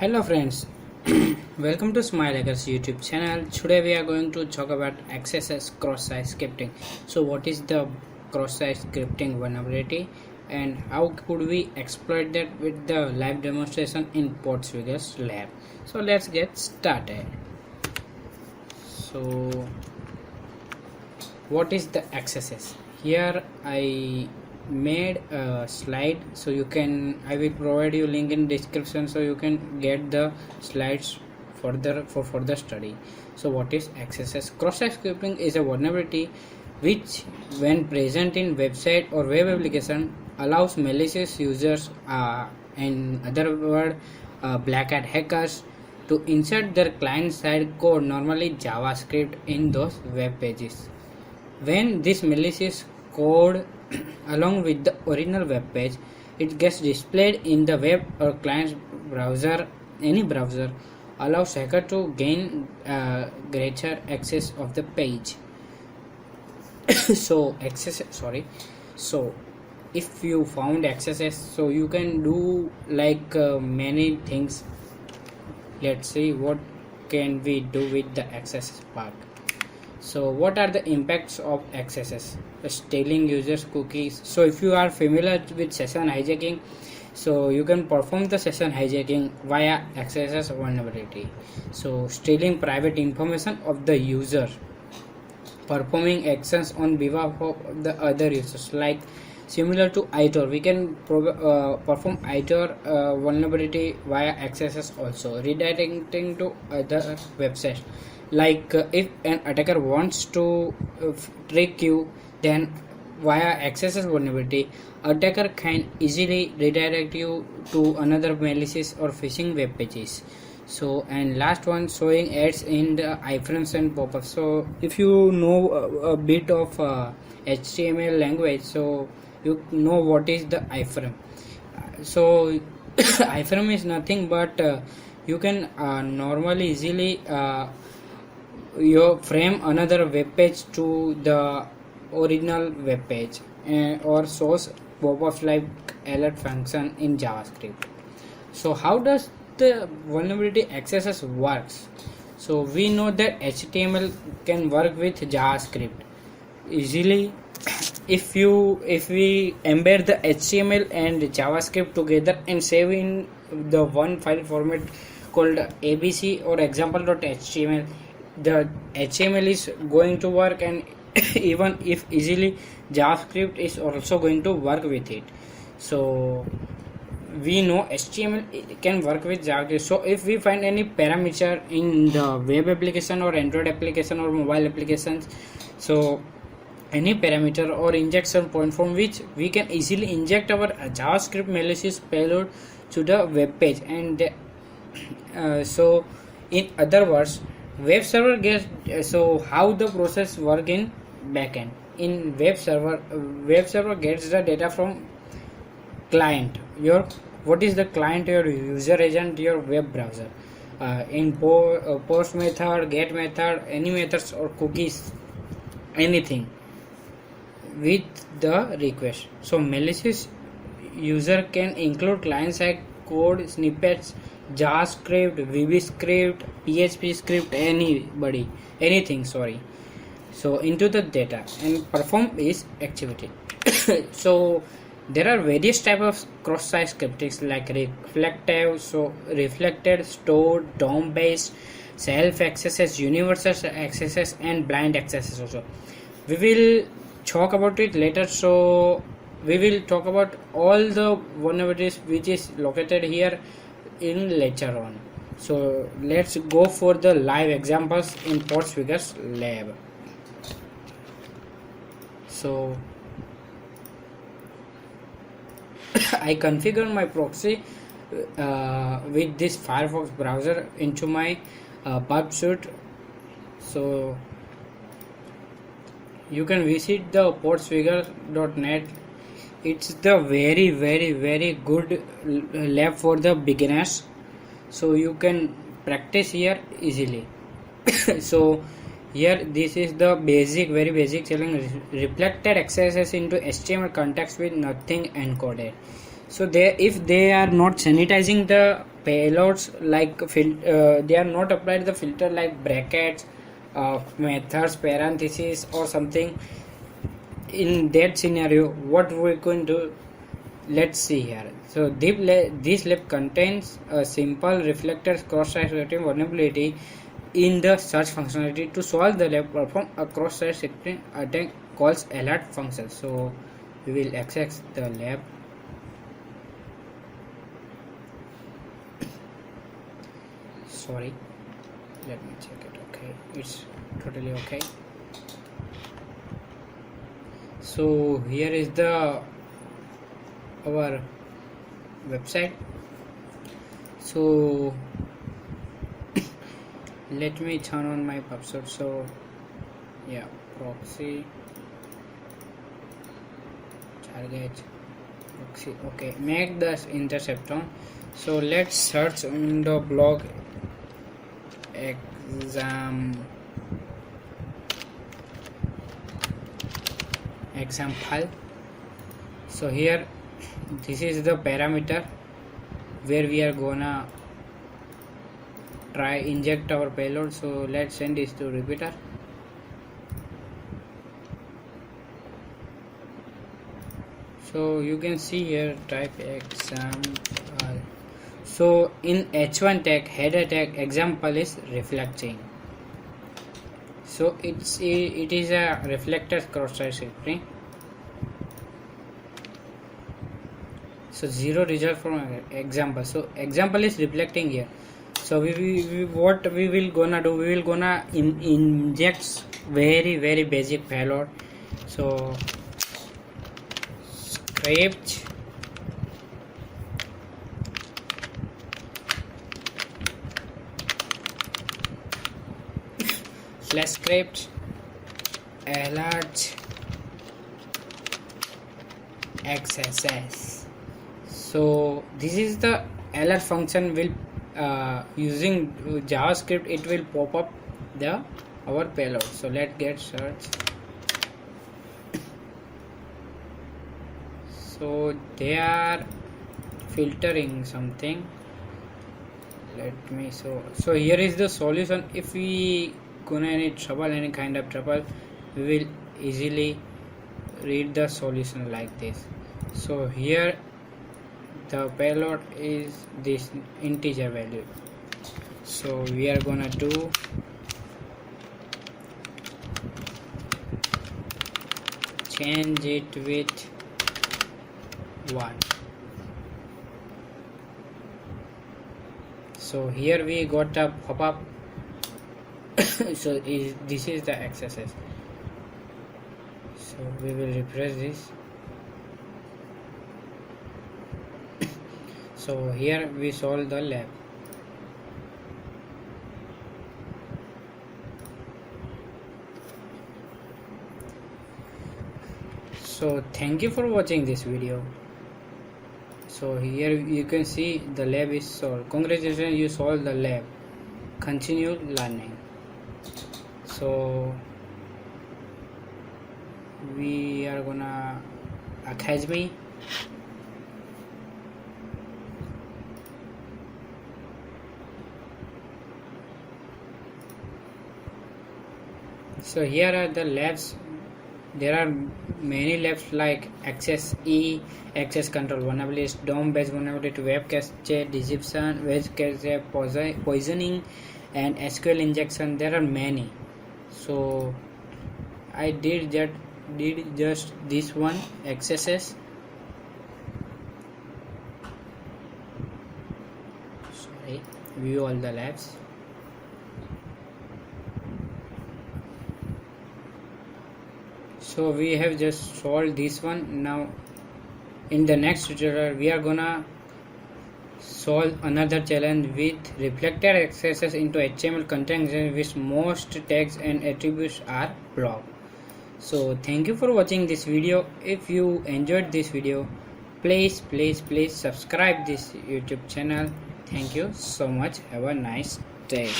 Hello friends, welcome to Smilehackers YouTube channel. Today we are going to talk about XSS cross-site scripting. So what is the cross-site scripting vulnerability and how could we exploit that with the live demonstration in Portswigger's lab. So let's get started. So what is the XSS? Here I made a slide, so I will provide you link in description so you can get the slides for further study. So what is XSS? Cross-site scripting is a vulnerability which, when present in website or web application, allows malicious users, in other words, black hat hackers, to insert their client-side code, normally JavaScript, in those web pages. When this malicious code along with the original web page, it gets displayed in the web or client's browser. Any browser allows hacker to gain greater access of the page. So if you found XSS, so you can do like many things. Let's see what can we do with the XSS part. So what are the impacts of XSS? Stealing users' cookies. So if you are familiar with session hijacking, so you can perform the session hijacking via XSS vulnerability. So stealing private information of the user, performing actions on behalf of the other users, like similar to ITOR. We can perform ITOR vulnerability via XSS also, redirecting to other websites. Like if an attacker wants to trick you, then via XSS vulnerability, attacker can easily redirect you to another malicious or phishing web pages. So, and last one, showing ads in the iframes and pop-ups. So if you know a bit of HTML language, so you know what is the iframe. So iframe is nothing but you can normally easily you frame another web page to the original web page, or source pop-ups like alert function in JavaScript. So how does the vulnerability XSS works? So we know that HTML can work with JavaScript easily. If we embed the HTML and JavaScript together and save in the one file format called abc or example.html, the HTML is going to work, and even if easily JavaScript is also going to work with it. So we know HTML can work with JavaScript. So if we find any parameter in the web application or Android application or mobile applications, so any parameter or injection point from which we can easily inject our JavaScript malicious payload to the web page, and so in other words, web server gets, so how the process work in backend. In web server gets the data from client. What is the client? Your user agent, your web browser. In post method, get method, any methods or cookies, anything with the request. So malicious user can include client side code snippets, JavaScript, VB script, PHP script, anything. So into the data and perform is activity. So there are various types of cross-site scripting like reflective, so reflected, stored, DOM based, self XSS, universal XSS, and blind XSS also. We will talk about it later. So we will talk about all the vulnerabilities which is located here in later on. So let's go for the live examples in Portswigger's lab. So I configure my proxy with this Firefox browser into my pub suite. So you can visit the portswigger.net. It's the very good lab for the beginners, so you can practice here easily. So here this is the very basic challenge: reflected XSS into HTML context with nothing encoded. So if they are not sanitizing the payloads like they are not applied the filter like brackets, methods, parentheses or something. In that scenario, what we're going to let's see here. So this lab contains a simple reflector cross-site scripting vulnerability in the search functionality. To solve the lab, perform a cross-site scripting attack calls alert function. So we will access the lab. Sorry, let me check it. Okay, it's totally okay. So here is the our website. So let me turn on my PubSub. So yeah, proxy target proxy. Okay, make the intercept on. So let's search on the blog example. So here this is the parameter where we are gonna try inject our payload. So let's send this to repeater. So you can see here type example. So in h1 tag header tag example is reflecting. So it is a reflector cross-site scripting. So 0 result from example. So example is reflecting here. So what we will gonna do, we will gonna inject very basic payload. So script slash script alert XSS. So this is the alert function will using JavaScript it will pop up the our payload. So let's get search. So they are filtering something. Let me so here is the solution. If we gonna any kind of trouble, we will easily read the solution like this. So here the payload is this integer value. So we are gonna do change it with 1. So here we got a pop-up. So this is the XSS. So we will refresh this. So here we solve the lab. So thank you for watching this video. So here you can see the lab is solved. Congratulations, you solved the lab. Continue learning. So we are gonna academy. So here are the labs. There are many labs like XSE, access control vulnerability, DOM based vulnerability, web cache deception, web cache poisoning, and SQL injection. There are many. So I did just this one XSS. Sorry, view all the labs. So we have just solved this one. Now in the next tutorial we are gonna solve another challenge with reflector XSS into HTML content which most tags and attributes are blocked. So thank you for watching this video. If you enjoyed this video, please subscribe this YouTube channel. Thank you so much. Have a nice day.